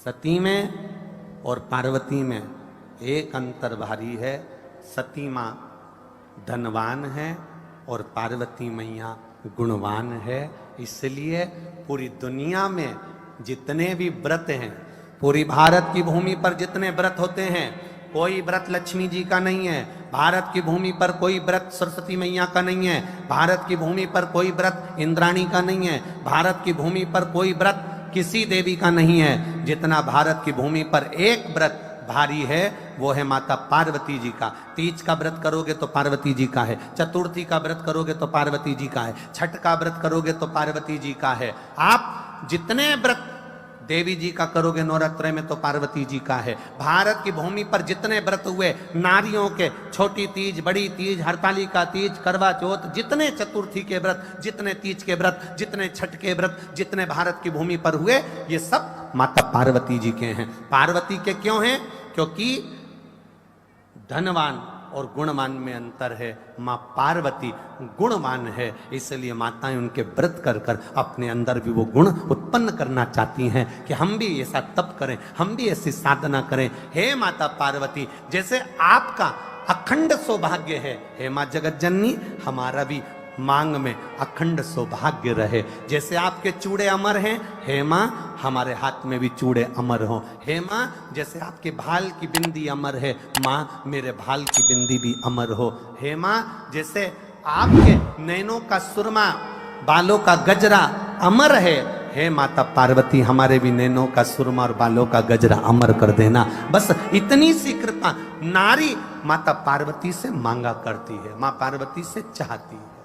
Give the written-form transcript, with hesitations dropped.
सती में और पार्वती में एक अंतर भारी है। सती माँ धनवान है और पार्वती मैया गुणवान है। इसलिए पूरी दुनिया में जितने भी व्रत हैं, पूरी भारत की भूमि पर जितने व्रत होते हैं, कोई व्रत लक्ष्मी जी का नहीं है। भारत की भूमि पर कोई व्रत सरस्वती मैया का नहीं है। भारत की भूमि पर कोई व्रत इंद्राणी का नहीं है। भारत की भूमि पर कोई व्रत किसी देवी का नहीं है। जितना भारत की भूमि पर एक व्रत भारी है वो है माता पार्वती जी का। तीज का व्रत करोगे तो पार्वती जी का है, चतुर्थी का व्रत करोगे तो पार्वती जी का है, छठ का व्रत करोगे तो पार्वती जी का है। आप जितने व्रत देवी जी का करोगे नवरात्र में तो पार्वती जी का है। भारत की भूमि पर जितने व्रत हुए नारियों के, छोटी तीज, बड़ी तीज, हरतालिका तीज, करवा चौथ, जितने चतुर्थी के व्रत, जितने तीज के व्रत, जितने छठ के व्रत, जितने भारत की भूमि पर हुए, ये सब माता पार्वती जी के हैं। पार्वती के क्यों हैं? क्योंकि धनवान और गुणवान में अंतर है। माँ पार्वती गुणवान है, इसलिए माताएं उनके व्रत कर कर अपने अंदर भी वो गुण उत्पन्न करना चाहती हैं कि हम भी ऐसा तप करें, हम भी ऐसी साधना करें। हे माता पार्वती, जैसे आपका अखंड सौभाग्य है, हे माँ जगत जननी, हमारा भी मांग में अखंड सौभाग्य रहे। जैसे आपके चूड़े अमर हैं, हे माँ हमारे हाथ में भी चूड़े अमर हो। हे माँ जैसे आपके भाल की बिंदी अमर है, माँ मेरे भाल की बिंदी भी अमर हो। हे माँ जैसे आपके नैनों का सुरमा, बालों का गजरा अमर है, हे माता पार्वती हमारे भी नैनों का सुरमा और बालों का गजरा अमर कर देना। बस इतनी सी कृपा नारी माता पार्वती से मांगा करती है, माँ पार्वती से चाहती है।